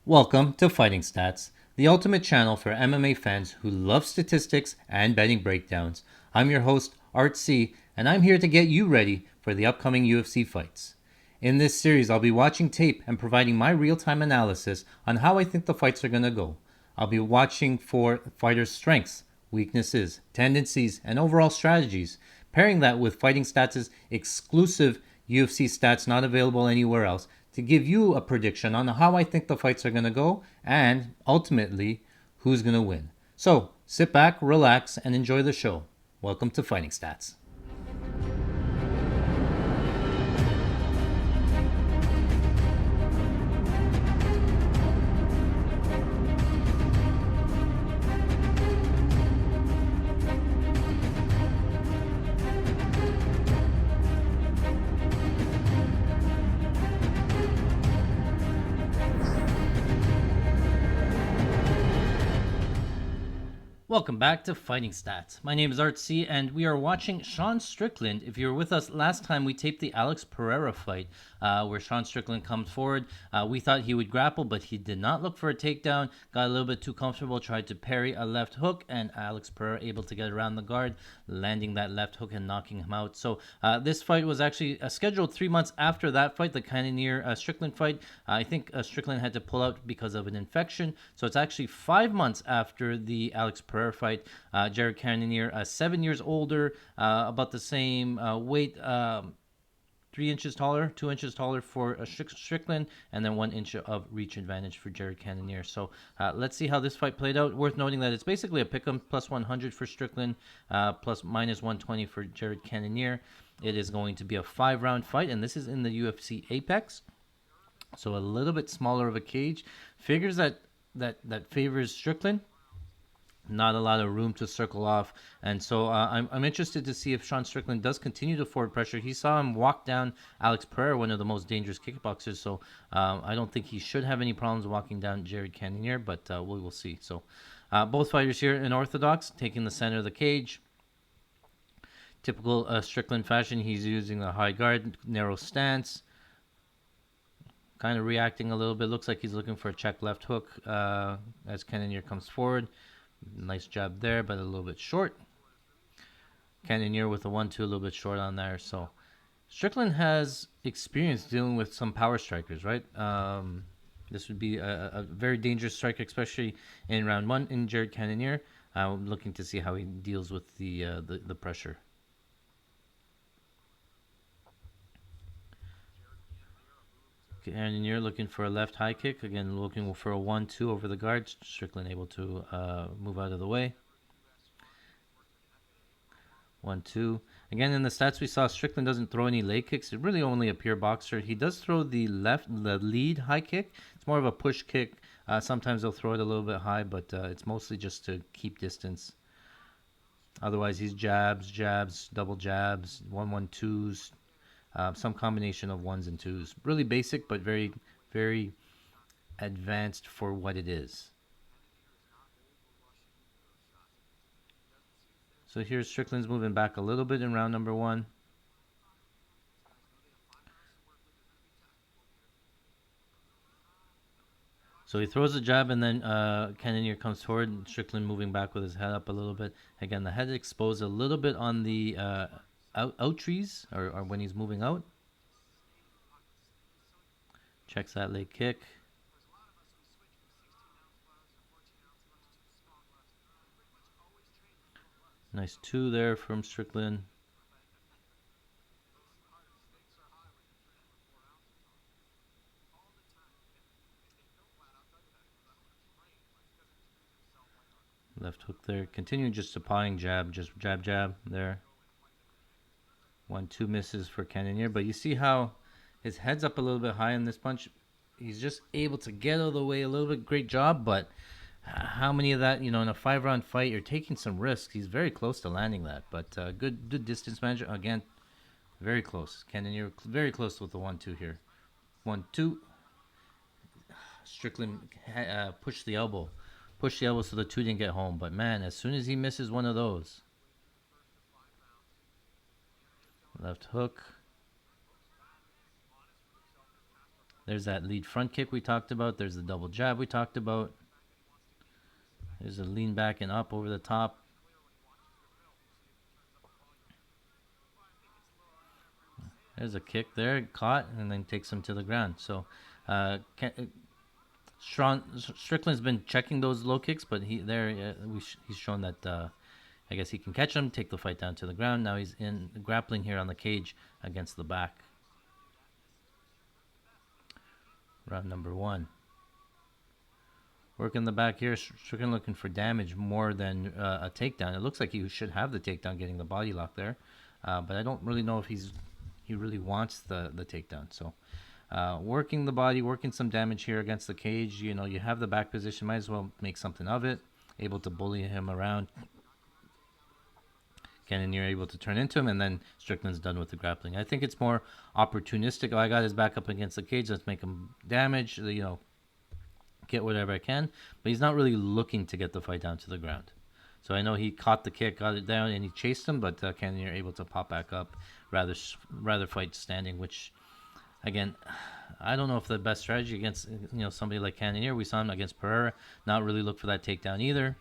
Welcome to Fighting Stats, the ultimate channel for MMA fans who love statistics and betting breakdowns. I'm your host, Art C, and I'm here to get you ready for the upcoming UFC fights. In this series, I'll be watching tape and providing my real time analysis on how I think the fights are going to go. I'll be watching for fighters' strengths, weaknesses, tendencies, and overall strategies, pairing that with Fighting Stats' exclusive UFC stats not available anywhere else to give you a prediction on how I think the fights are going to go and ultimately who's going to win. So sit back, relax, and enjoy the show. Welcome to Fighting Stats. Welcome back to Fighting Stats. My name is Art C, and we are watching Sean Strickland. If you were with us last time, we taped the Alex Pereira fight, where Sean Strickland comes forward. We thought he would grapple, but he did not look for a takedown. Got a little bit too comfortable, tried to parry a left hook, and Alex Pereira able to get around the guard, landing that left hook and knocking him out. So this fight was actually scheduled 3 months after that fight, the Cannonier Strickland fight. I think Strickland had to pull out because of an infection. So it's actually 5 months after the Alex Pereira fight. Jared Cannonier, 7 years older, about the same weight, 3 inches taller, 2 inches taller for Strickland, and then 1 inch of reach advantage for Jared Cannonier. So let's see how this fight played out. Worth noting that it's basically a pick'em, plus 100 for Strickland, plus minus 120 for Jared Cannonier. It is going to be a 5-round fight, and this is in the UFC Apex. So a little bit smaller of a cage. Figures that favors Strickland. Not a lot of room to circle off, and so I'm interested to see if Sean Strickland does continue to forward pressure. He saw him walk down Alex Pereira, one of the most dangerous kickboxers, so I don't think he should have any problems walking down Jared Cannonier, but we will see. So both fighters here in orthodox, taking the center of the cage. Typical Strickland fashion, he's using a high guard, narrow stance, kind of reacting a little bit. Looks like he's looking for a check left hook as Cannonier comes forward. Nice jab there, but a little bit short. Cannonier with a 1-2, a little bit short on there. So Strickland has experience dealing with some power strikers, right? This would be a very dangerous striker, especially in round 1 in Jared Cannonier. I'm looking to see how he deals with the pressure. Cannonier looking for a left high kick. Again, looking for a 1-2 over the guard. Strickland able to move out of the way. 1-2. Again, in the stats we saw, Strickland doesn't throw any leg kicks. It's really only a pure boxer. He does throw the lead high kick. It's more of a push kick. Sometimes they'll throw it a little bit high, but it's mostly just to keep distance. Otherwise, he's jabs, double jabs, 1-1-2s. Some combination of 1s and 2s. Really basic, but very, very advanced for what it is. So here's Strickland's moving back a little bit in round number 1. So he throws a jab, and then Cannonier comes forward. Strickland moving back with his head up a little bit. Again, the head exposed a little bit on the out trees, or when he's moving out. Checks that leg kick. Nice 2 there from Strickland. Left hook there. Continuing just applying jab, just jab there. 1-2 misses for Cannonier, but you see how his head's up a little bit high in this punch. He's just able to get out of the way a little bit. Great job, but how many of that, in a 5-round fight, you're taking some risks. He's very close to landing that, but good distance management. Again, very close. Cannonier very close with the 1-2 here. 1-2. Strickland pushed the elbow so the 2 didn't get home. But man, as soon as he misses one of those, left hook. There's that lead front kick we talked about. There's the double jab we talked about. There's a lean back and up over the top. There's a kick there, caught, and then takes him to the ground. So, Strickland's been checking those low kicks, but he's shown that I guess he can catch him, take the fight down to the ground. Now he's in grappling here on the cage against the back. Round number 1. Working the back here, Strickland looking for damage more than a takedown. It looks like he should have the takedown, getting the body lock there, but I don't really know if he really wants the takedown. So working the body, working some damage here against the cage. You know, you have the back position, might as well make something of it. Able to bully him around. Cannonier able to turn into him, and then Strickland's done with the grappling. I think it's more opportunistic. Oh, I got his back up against the cage. Let's make him damage. You know, get whatever I can. But he's not really looking to get the fight down to the ground. So I know he caught the kick, got it down, and he chased him, but Cannonier able to pop back up, rather fight standing, which, again, I don't know if the best strategy against somebody like Cannonier. We saw him against Pereira, not really look for that takedown either.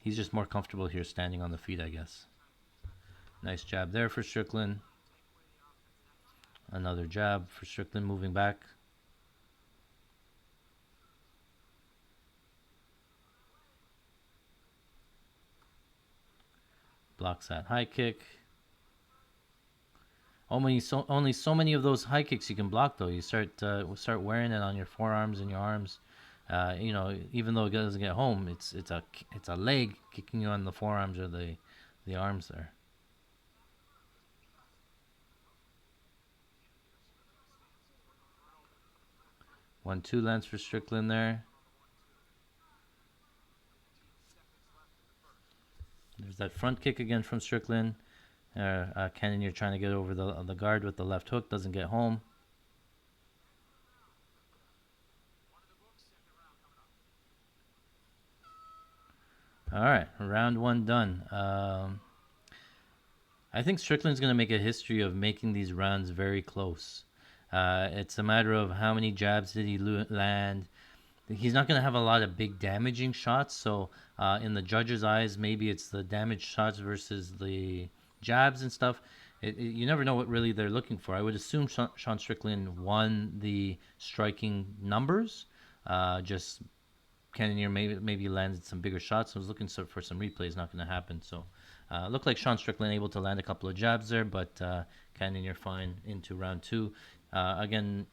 He's just more comfortable here standing on the feet, I guess. Nice jab there for Strickland. Another jab for Strickland, moving back. Blocks that high kick. Only so many of those high kicks you can block, though. You start wearing it on your forearms and your arms. Even though it doesn't get home, it's a leg kicking you on the forearms or the arms there. 1-2 lands for Strickland there. There's that front kick again from Strickland. Cannonier trying to get over the guard with the left hook, doesn't get home. All right, round 1 done. I think Strickland's going to make a history of making these rounds very close. It's a matter of how many jabs did he land. He's not going to have a lot of big damaging shots, so in the judges' eyes, maybe it's the damage shots versus the jabs and stuff. You never know what really they're looking for. I would assume Sean Strickland won the striking numbers. Just Cannonier maybe landed some bigger shots. I was looking for some replays. Not going to happen. So looked like Sean Strickland able to land a couple of jabs there, but Cannonier fine into round 2. Again,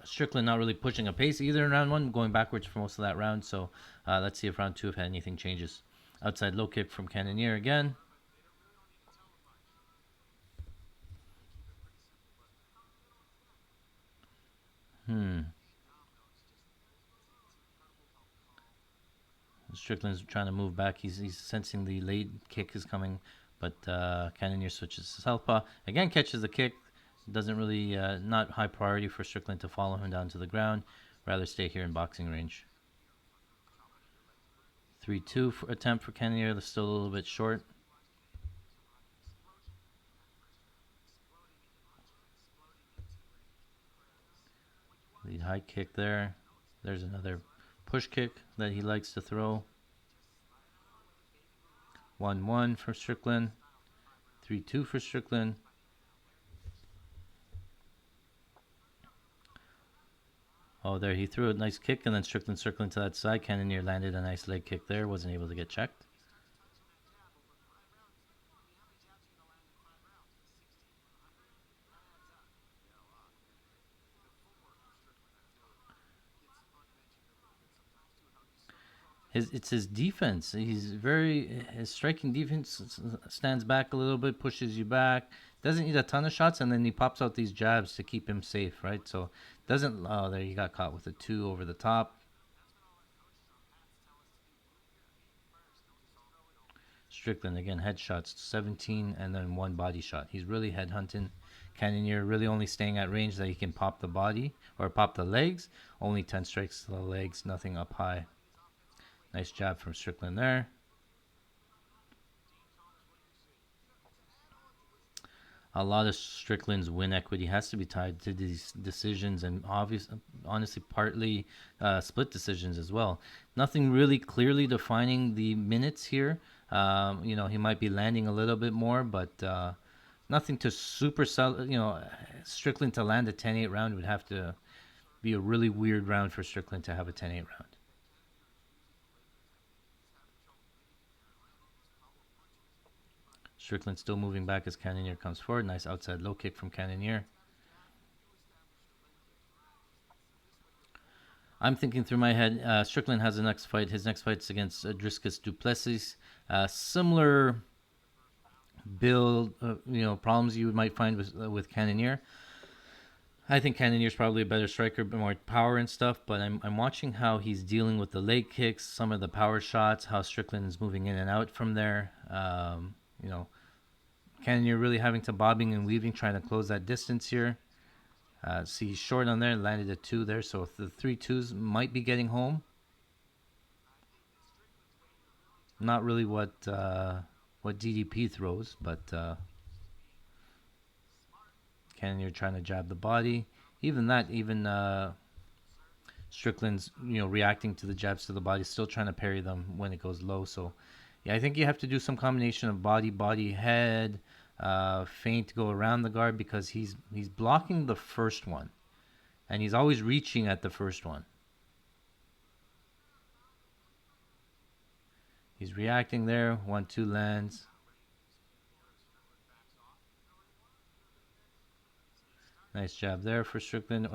Strickland not really pushing a pace either in round 1, going backwards for most of that round. So let's see if round 2 if anything changes. Outside low kick from Cannonier again. Strickland's trying to move back. He's sensing the late kick is coming, but Cannonier switches to southpaw. Again, catches the kick. Doesn't really, not high priority for Strickland to follow him down to the ground. Rather stay here in boxing range. 3-2 attempt for Cannonier. Still a little bit short. Lead high kick there. There's another push kick that he likes to throw. 1-1 for Strickland. 3-2 for Strickland. Oh, there he threw a nice kick, and then Strickland circling to that side. Cannonier landed a nice leg kick there. Wasn't able to get checked. It's his defense. His striking defense stands back a little bit, pushes you back. Doesn't need a ton of shots, and then he pops out these jabs to keep him safe, right? So doesn't. Oh, there he got caught with a 2 over the top. Strickland again, headshots 17 and then 1 body shot. He's really head hunting. Cannonier really only staying at range that he can pop the body or pop the legs. Only 10 strikes to the legs, nothing up high. Nice jab from Strickland there. a lot of Strickland's win equity has to be tied to these decisions, and honestly, partly split decisions as well. Nothing really clearly defining the minutes here. He might be landing a little bit more, but nothing to super sell. Strickland to land a 10-8 round would have to be a really weird round for Strickland to have a 10-8 round. Strickland still moving back as Cannonier comes forward. Nice outside low kick from Cannonier. I'm thinking through my head. Strickland has the next fight. His next fight's against Driscus du Plessis. Similar build, problems you might find with Cannonier. I think Cannonier's probably a better striker, but more power and stuff. But I'm watching how he's dealing with the leg kicks, some of the power shots, how Strickland is moving in and out from there. Cannonier really having to bobbing and weaving, trying to close that distance here. See, he's short on there, landed a 2 there, so the 3-2s might be getting home. Not really what DDP throws, but Cannonier trying to jab the body. Even Strickland's reacting to the jabs to the body, still trying to parry them when it goes low. So yeah, I think you have to do some combination of body, head, feint to go around the guard, because he's blocking the first one, and he's always reaching at the first one. He's reacting there. 1-2 lands. Nice jab there for Strickland.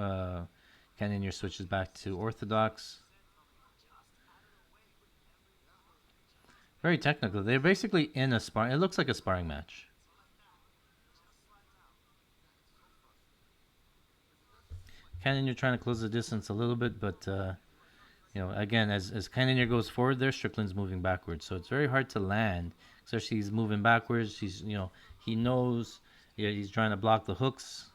Cannonier switches back to orthodox. Very technical. They're basically in a sparring. It looks like a sparring match. Cannonier trying to close the distance a little bit, but again, as Cannonier goes forward there, Strickland's moving backwards, so it's very hard to land. Especially he's moving backwards. He knows. He's trying to block the hooks.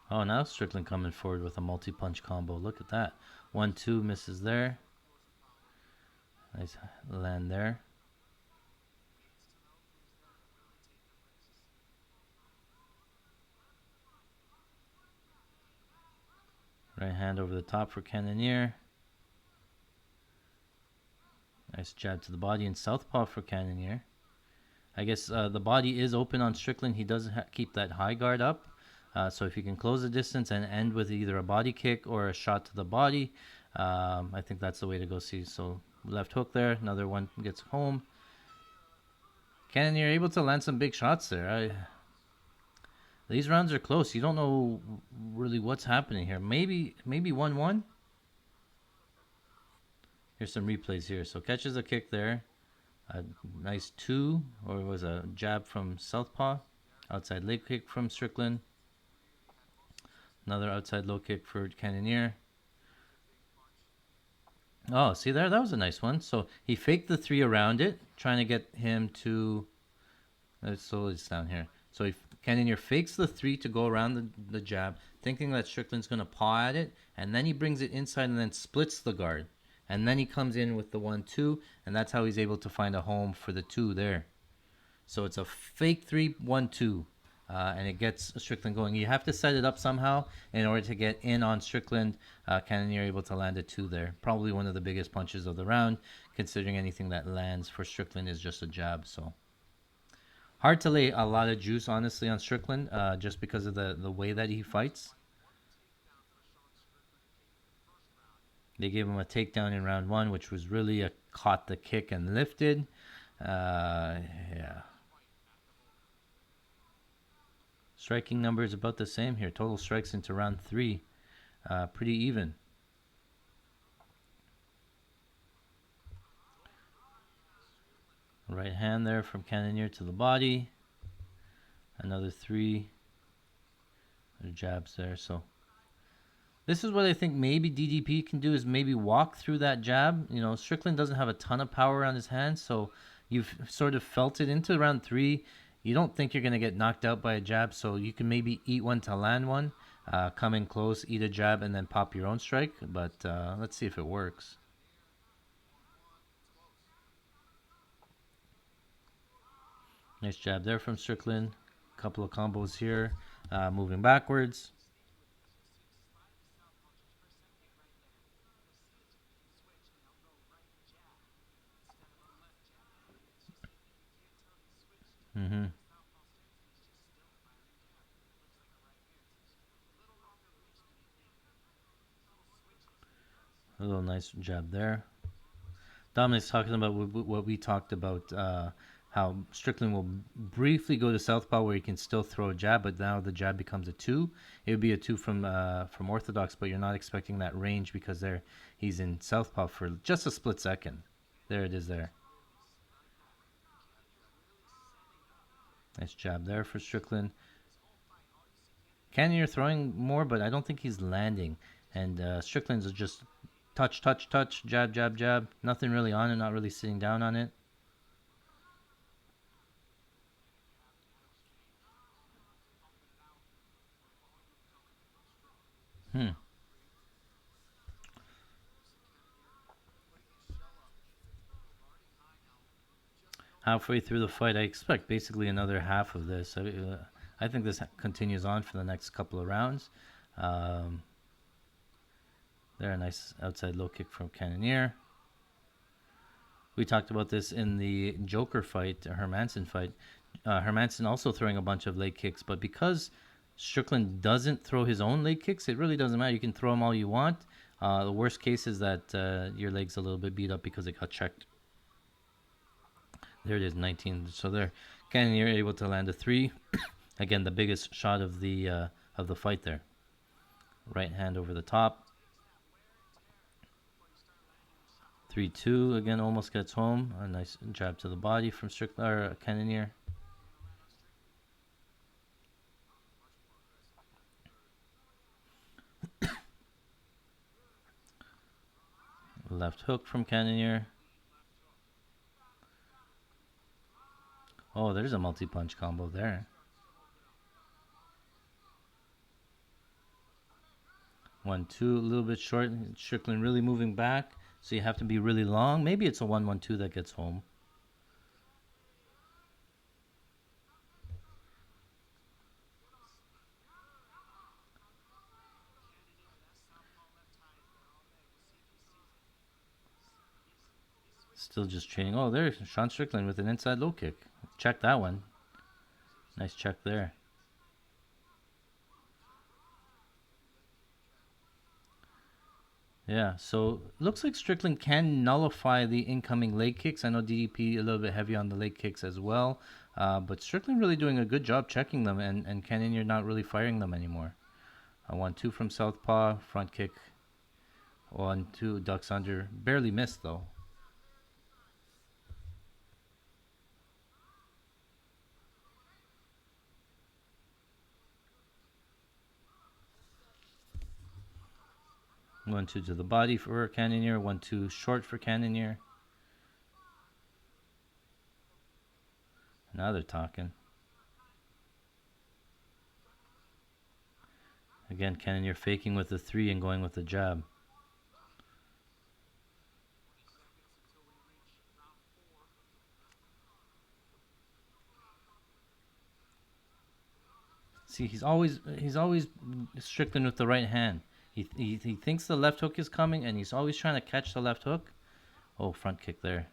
Oh, now Strickland coming forward with a multi-punch combo. Look at that. 1-2 misses there. Nice land there. Right hand over the top for Cannonier. Nice jab to the body and southpaw for Cannonier. I guess the body is open on Strickland. He does keep that high guard up. So if you can close the distance and end with either a body kick or a shot to the body, I think that's the way to go. See, so left hook there. Another one gets home. Cannonier able to land some big shots there. These rounds are close. You don't know really what's happening here. Maybe 1-1. Here's some replays here. So catches a kick there. A nice 2, or it was a jab from southpaw. Outside leg kick from Strickland. Another outside low kick for Cannonier. Oh, see there? That was a nice one. So he faked the 3 around it, trying to get him to... Let's slow this down here. So Cannonier fakes the 3 to go around the jab, thinking that Strickland's going to paw at it, and then he brings it inside and then splits the guard. And then he comes in with the 1-2, and that's how he's able to find a home for the 2 there. So it's a fake 3-1-2. And it gets Strickland going. You have to set it up somehow in order to get in on Strickland. Cannonier able to land a 2 there. Probably one of the biggest punches of the round, considering anything that lands for Strickland is just a jab. So hard to lay a lot of juice, honestly, on Strickland, just because of the way that he fights. They gave him a takedown in round 1, which was really caught the kick and lifted. Yeah. Striking number is about the same here. Total strikes into round 3. Pretty even. Right hand there from Cannonier to the body. Another 3. Their jabs there. So this is what I think maybe DDP can do, is maybe walk through that jab. Strickland doesn't have a ton of power on his hands, so you've sort of felt it into round 3. You don't think you're going to get knocked out by a jab, so you can maybe eat one to land one. come in close, eat a jab, and then pop your own strike. But let's see if it works. Nice jab there from Strickland. Couple of combos here, moving backwards. Mm-hmm. A little nice jab there. Dominic's talking about what we talked about, how Strickland will briefly go to southpaw where he can still throw a jab, but now the jab becomes a two. It would be a two from orthodox, but you're not expecting that range because there he's in southpaw for just a split second. There it is there. Nice jab there for Strickland. Cannonier throwing more, but I don't think he's landing. And Strickland's just touch, touch, touch, jab, jab, jab. Nothing really on it, not really sitting down on it. Hmm. Halfway through the fight, I expect basically another half of this. I think this continues on for the next couple of rounds. Um, there, a nice outside low kick from Cannonier. We talked about this in the Joker fight, Hermanson fight. Hermanson also throwing a bunch of leg kicks, but because Strickland doesn't throw his own leg kicks, it really doesn't matter. You can throw them all you want. The worst case is that your leg's a little bit beat up because it got checked. There it is, 19. So there, Cannonier able to land a three. Again, the biggest shot of the fight there. Right hand over the top. 3-2. Again, almost gets home. A nice jab to the body from Strickland or Cannonier. Left hook from Cannonier. Oh, there's a multi-punch combo there. 1-2, a little bit short. Strickland really moving back, so you have to be really long. Maybe it's a 1-1-2 that gets home. Still just training. Oh, there's Sean Strickland with an inside low kick. Check that one. Nice check there. Yeah, so looks like Strickland can nullify the incoming leg kicks. I know DDP a little bit heavy on the leg kicks as well, but Strickland really doing a good job checking them, and Cannonier not really firing them anymore. 1-2 from southpaw, front kick. 1-2, ducks under. Barely missed though. One two to the body for Cannonier. 1-2 short for Cannonier. Now they're talking. Again, Cannonier faking with the three and going with the jab. See, he's always Strickland with the right hand. He thinks the left hook is coming, and he's always trying to catch the left hook. Oh, front kick there.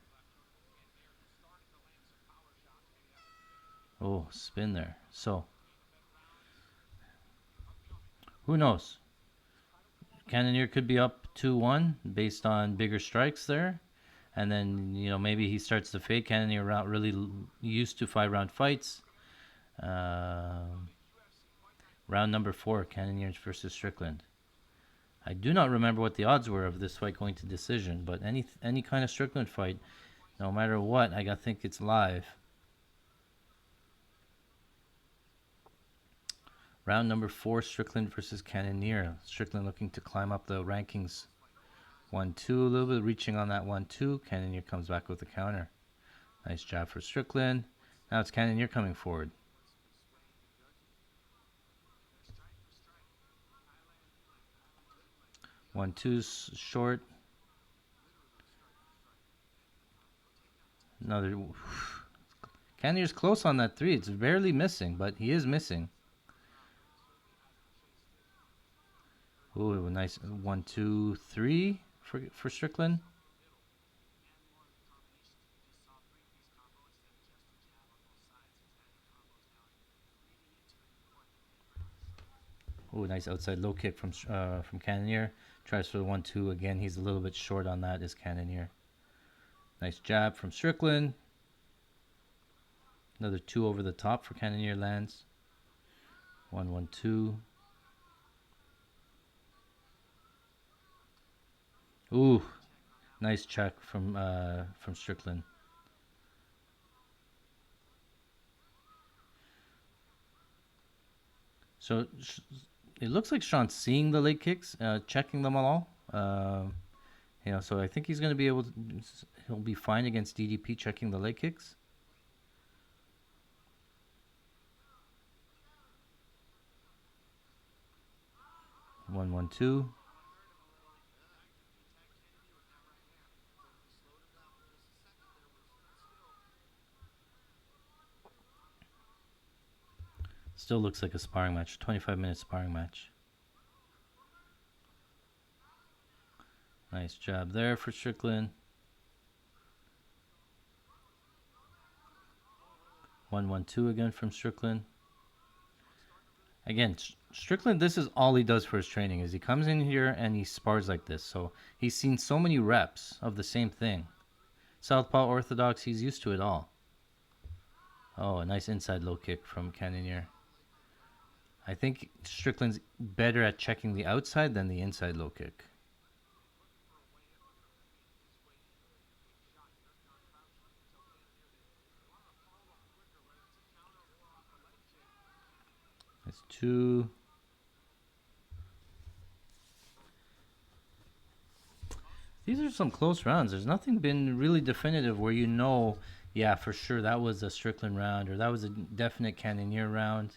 Oh, spin there. So, who knows? Cannonier could be up 2-1 based on bigger strikes there. And then, maybe he starts to fade. Cannonier really used to 5-round fights. Round number 4, Cannonier versus Strickland. I do not remember what the odds were of this fight going to decision, but any kind of Strickland fight, no matter what, I think it's live. Round number 4, Strickland versus Cannonier. Strickland looking to climb up the rankings. 1-2, a little bit reaching on that 1-2. Cannonier comes back with a counter. Nice jab for Strickland. Now it's Cannonier coming forward. 1-2 short. Another. Cannonier's close on that 3. It's barely missing, but he is missing. Ooh, nice 1-2-3 for Strickland. Ooh, nice outside low kick from Cannonier. Tries for the 1-2 again. He's a little bit short on that. Is Cannonier. Nice jab from Strickland. Another 2 over the top for Cannonier lands. 1-1-2. Ooh, nice check from Strickland. So it looks like Sean's seeing the leg kicks, checking them all. So I think he's going to be able to. He'll be fine against DDP checking the leg kicks. One, 1-2. Still looks like a sparring match. 25-minute sparring match. Nice jab there for Strickland. 1-1-2 again from Strickland. Again, Strickland, this is all he does for his training, is he comes in here and he spars like this. So he's seen so many reps of the same thing. Southpaw orthodox, he's used to it all. Oh, a nice inside low kick from Cannonier. I think Strickland's better at checking the outside than the inside low kick. That's 2. These are some close rounds. There's nothing been really definitive where yeah, for sure that was a Strickland round or that was a definite Cannonier round.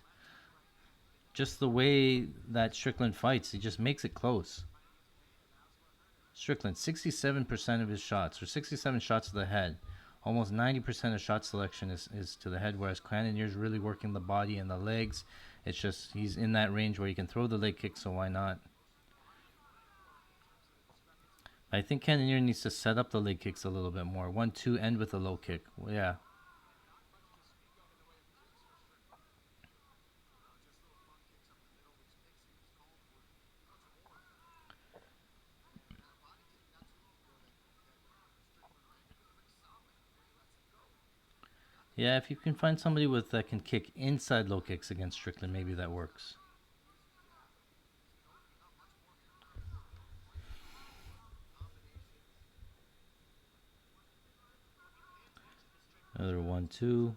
Just the way that Strickland fights, he just makes it close. Strickland, 67% of his shots, or 67 shots to the head. Almost 90% of shot selection is to the head, whereas Cannonier's really working the body and the legs. It's just he's in that range where he can throw the leg kick, so why not? I think Cannonier needs to set up the leg kicks a little bit more. 1-2, end with a low kick. Yeah. Yeah, if you can find somebody that can kick inside low kicks against Strickland, maybe that works. Another 1-2.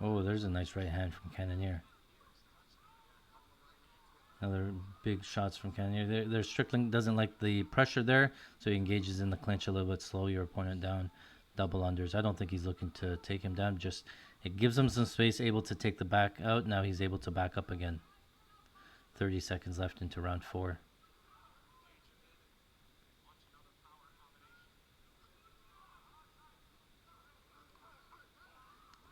Oh, there's a nice right hand from Cannonier. Another big shots from Cannonier. Their Strickland doesn't like the pressure there, so he engages in the clinch a little bit, slow your opponent down. Double unders. I don't think he's looking to take him down. Just it gives him some space, able to take the back out. Now he's able to back up again. 30 seconds left into round 4.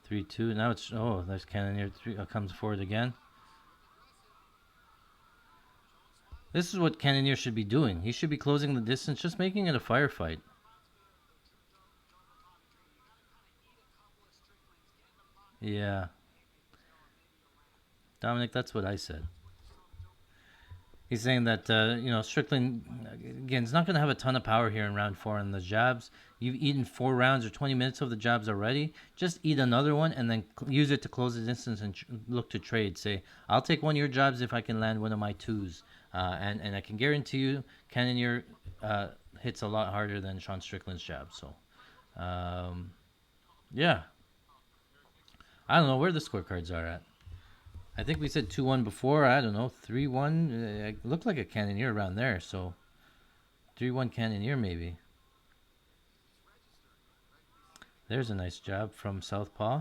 Three, 2. Now it's there's Cannonier comes forward again. This is what Cannonier should be doing. He should be closing the distance, just making it a firefight. Yeah. Dominic, that's what I said. He's saying that, Strickland, again, is not going to have a ton of power here in round 4 on the jabs. You've eaten 4 rounds or 20 minutes of the jabs already. Just eat another one and then use it to close the distance and look to trade. Say, I'll take one of your jabs if I can land one of my 2s. And I can guarantee you, Cannonier hits a lot harder than Sean Strickland's jab. So, yeah. I don't know where the scorecards are at. I think we said 2-1 before. I don't know, 3-1. It looked like a Cannonier around there. So 3-1 Cannonier maybe. There's a nice jab from southpaw.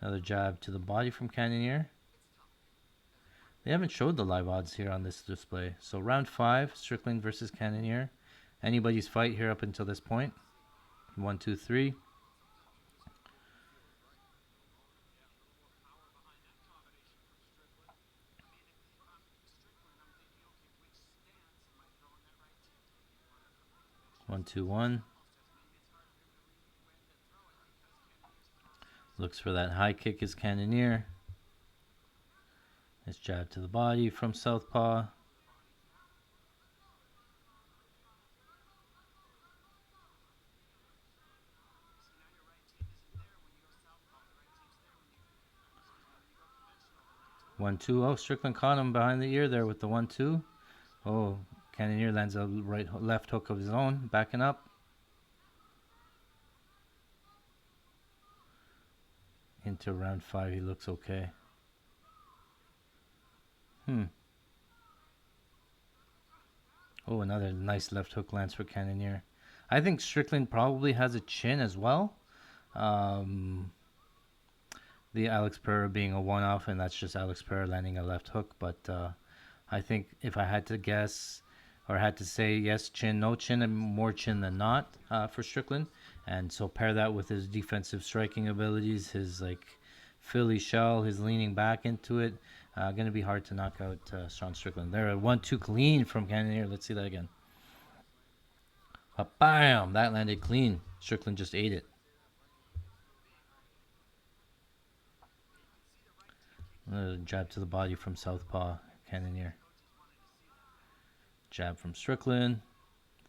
Another jab to the body from Cannonier. They haven't showed the live odds here on this display. So round 5, Strickland versus Cannonier. Anybody's fight here up until this point. 1, 2, 3. One, two, one. Looks for that high kick is Cannonier. Nice jab to the body from southpaw. One, two. Oh, Strickland caught him behind the ear there with the 1, 2. Oh, Cannonier lands a left hook of his own, backing up. Into round 5, he looks okay. Oh, another nice left hook lands for Cannonier. I think Strickland probably has a chin as well. The Alex Pereira being a one-off, and that's just Alex Pereira landing a left hook. But I think if I had to guess or had to say yes, chin, no chin, and more chin than not for Strickland. And so pair that with his defensive striking abilities, his like Philly shell, his leaning back into it. Going to be hard to knock out Sean Strickland. There, 1, 2 clean from Cannonier. Let's see that again. Bam! That landed clean. Strickland just ate it. Jab to the body from southpaw, Cannonier. Jab from Strickland.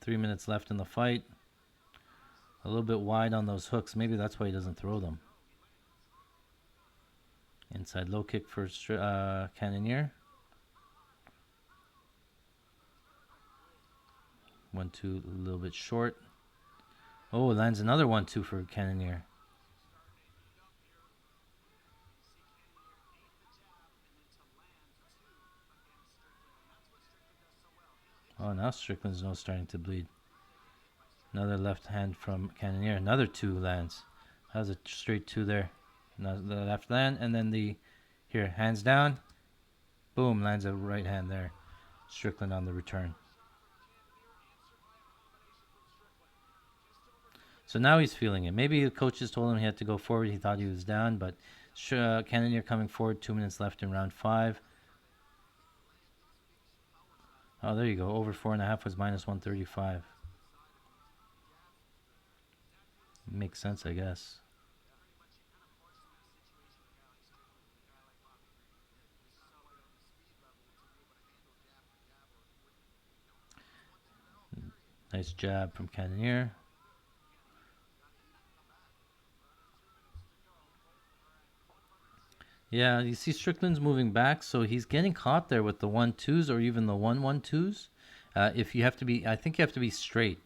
3 minutes left in the fight. A little bit wide on those hooks. Maybe that's why he doesn't throw them. Inside low kick for Cannonier. 1, 2, a little bit short. Oh, lands another 1, 2 for Cannonier. Oh, now Strickland's nose starting to bleed. Another left hand from Cannonier. Another 2 lands. That was a straight 2 there. Now the left land, and then here, hands down. Boom, lands a right hand there. Strickland on the return. So now he's feeling it. Maybe the coaches told him he had to go forward. He thought he was down, but Cannonier coming forward. 2 minutes left in round 5. Oh, there you go. Over 4.5 was minus 135. Makes sense, I guess. Nice jab from Cannonier. Yeah, you see Strickland's moving back, so he's getting caught there with the 1, 2s or even the 1, 1, 2s. If you have to be, I think you have to be straight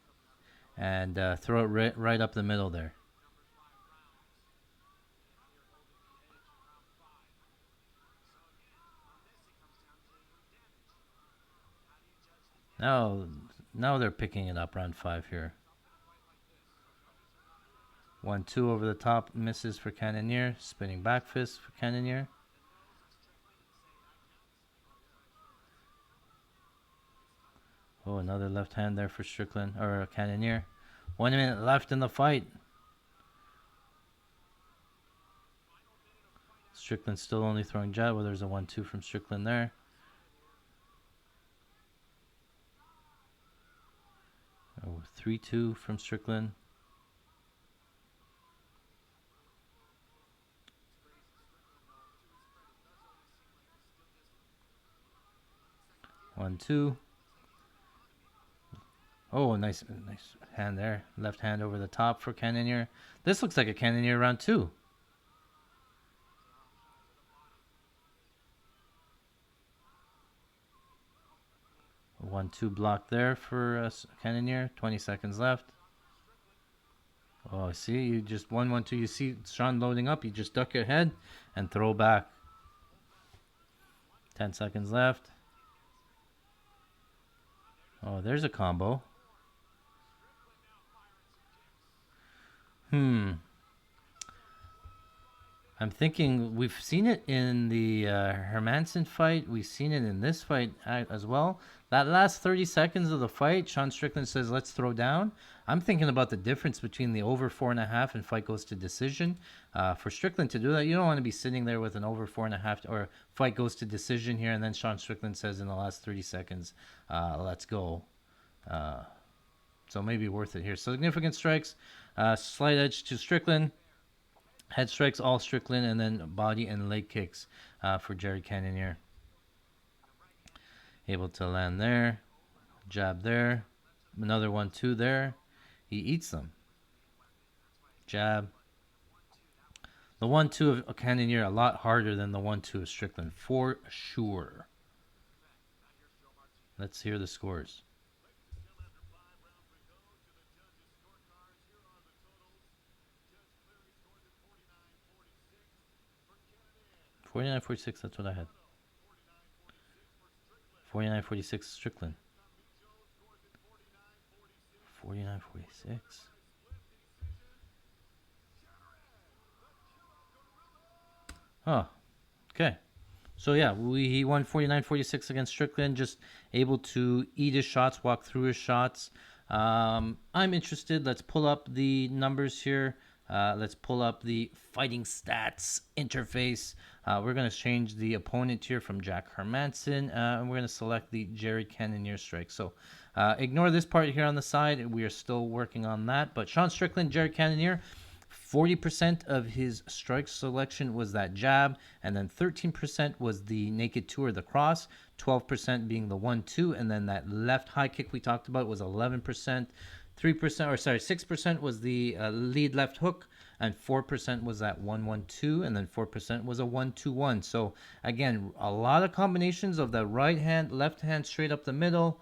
and throw it right up the middle there. Now they're picking it up round 5 here. 1, 2 over the top, misses for Cannonier. Spinning back fist for Cannonier. Oh, another left hand there for Strickland, or Cannonier. 1 minute left in the fight. Strickland still only throwing jab. Well, there's a 1, 2 from Strickland there. Oh, 3, 2 from Strickland. One, 2. Oh, nice hand there. Left hand over the top for Cannonier. This looks like a Cannonier round 2. 1, 2 block there for Cannonier. 20 seconds left. Oh, see, you just 1, 1, 2. You see Sean loading up. You just duck your head and throw back. 10 seconds left. Oh, there's a combo. Hmm. I'm thinking we've seen it in the Hermanson fight. We've seen it in this fight as well. That last 30 seconds of the fight, Sean Strickland says, let's throw down. I'm thinking about the difference between the over 4.5 and fight goes to decision. For Strickland to do that, you don't want to be sitting there with an over 4.5 or fight goes to decision here. And then Sean Strickland says in the last 30 seconds, let's go. So maybe worth it here. Significant strikes, slight edge to Strickland. Head strikes, all Strickland, and then body and leg kicks for Jared Cannonier. Able to land there. Jab there. Another 1-2 there. He eats them. Jab. The 1-2 of Cannonier a lot harder than the 1-2 of Strickland, for sure. Let's hear the scores. 49-46, that's what I had. 49-46 Strickland. 49-46. Oh, okay. So yeah, he won 49-46 against Strickland, just able to eat his shots, walk through his shots. I'm interested. Let's pull up the numbers here. Let's pull up the fighting stats interface. We're going to change the opponent here from Jack Hermanson, and we're going to select the Jared Cannonier strike. So ignore this part here on the side. We are still working on that. But Sean Strickland, Jared Cannonier, 40% of his strike selection was that jab, and then 13% was the naked two or the cross, 12% being the 1-2, and then that left high kick we talked about was 11%. 6% was the lead left hook, and 4% was that 1-1-2, and then 4% was a 1-2-1. So again, a lot of combinations of the right hand, left hand, straight up the middle.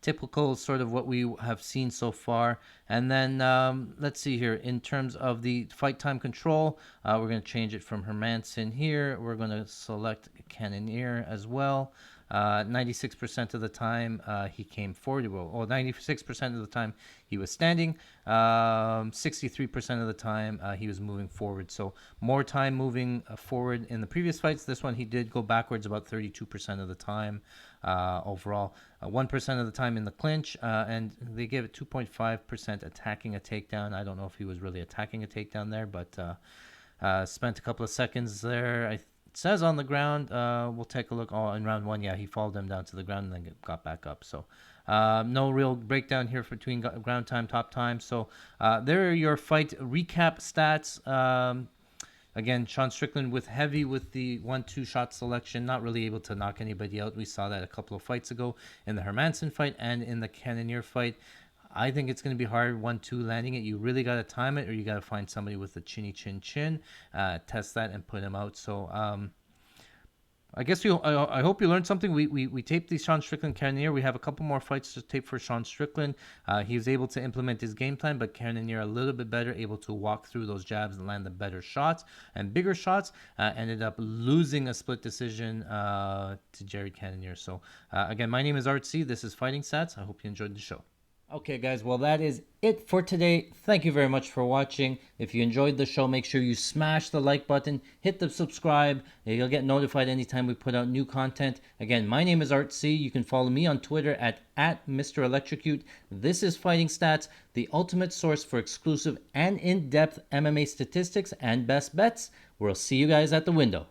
Typical sort of what we have seen so far. And then let's see here. In terms of the fight time control, we're going to change it from Hermanson here. We're going to select Cannonier as well. 96% of the time he came forward. Well, 96% of the time he was standing. 63% of the time he was moving forward. So more time moving forward in the previous fights. This one he did go backwards about 32% of the time overall. 1% of the time in the clinch, and they gave it 2.5% attacking a takedown. I don't know if he was really attacking a takedown there, but spent a couple of seconds there. It says on the ground. We'll take a look. Oh, in round one, yeah, he followed him down to the ground and then got back up. So no real breakdown here between ground time, top time. So there are your fight recap stats. Again, Sean Strickland with the 1-2 shot selection, not really able to knock anybody out. We saw that a couple of fights ago in the Hermanson fight and in the Cannonier fight. I think it's going to be hard 1-2 landing it. You really got to time it, or you got to find somebody with a chinny chin, test that and put him out. So I guess I hope you learned something. We taped the Sean Strickland Cannonier. We have a couple more fights to tape for Sean Strickland. He was able to implement his game plan, but Cannonier a little bit better, able to walk through those jabs and land the better shots and bigger shots. Ended up losing a split decision to Jared Cannonier. So again, my name is Art C. This is Fighting Stats. I hope you enjoyed the show. Okay, guys, well, that is it for today. Thank you very much for watching. If you enjoyed the show, make sure you smash the like button, hit the subscribe. You'll get notified anytime we put out new content. Again, my name is Art C. You can follow me on Twitter at Mr. Electrocute. This is Fighting Stats, the ultimate source for exclusive and in-depth MMA statistics and best bets. We'll see you guys at the window.